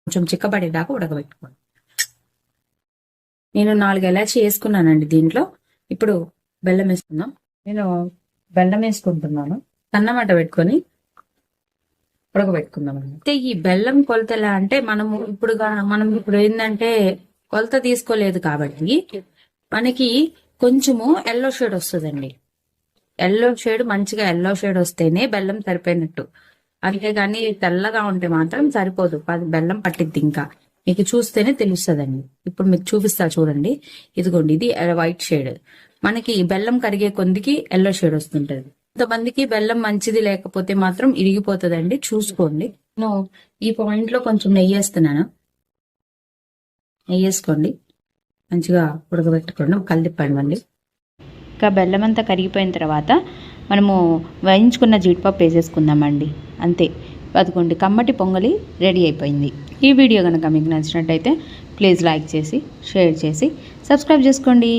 కొంచెం చిక్కబడేదాకా ఉడకబెట్టుకోండి. నేను 4 ఇలాచి వేసుకున్నానండి దీంట్లో. ఇప్పుడు బెల్లం వేసుకుందాం. నేను బెల్లం వేసుకుంటున్నాను. సన్నమాట పెట్టుకొని ఉడకబెట్టుకుందాం. అయితే ఈ బెల్లం కొలత ఎలా అంటే మనం ఇప్పుడు ఏంటంటే కొలత తీసుకోలేదు కాబట్టి మనకి కొంచెము ఎల్లో షేడ్ వస్తుందండి. ఎల్లో షేడ్ మంచిగా ఎల్లో షేడ్ వస్తేనే బెల్లం సరిపోయినట్టు. అంతేగాని తెల్లగా ఉంటే మాత్రం సరిపోదు, బెల్లం పట్టిద్ది. ఇంకా మీకు చూస్తేనే తెలుస్తుందండి. ఇప్పుడు మీకు చూపిస్తా చూడండి. ఇదిగోండి, ఇది వైట్ షేడ్. మనకి బెల్లం కరిగే కొద్దికి ఎల్లో షేడ్ వస్తుంటది. కొంతమందికి బెల్లం మంచిది లేకపోతే మాత్రం ఇరిగిపోతుందండి, చూసుకోండి. నేను ఈ పాయింట్ లో కొంచెం నెయ్యి వేస్తున్నాను. నెయ్యి వేసుకోండి, మంచిగా ఉడకబెట్టుకోండి, కలిదిప్పండి. ఇంకా బెల్లం అంతా కరిగిపోయిన తర్వాత మనము వేయించుకున్న జీడిపప్పు వేసేసుకుందామండి. అంతే, అదిగోండి కమ్మటి పొంగలి రెడీ అయిపోయింది. ఈ వీడియో కనుక మీకు నచ్చినట్టయితే ప్లీజ్ లైక్ చేసి, షేర్ చేసి, సబ్స్క్రైబ్ చేసుకోండి.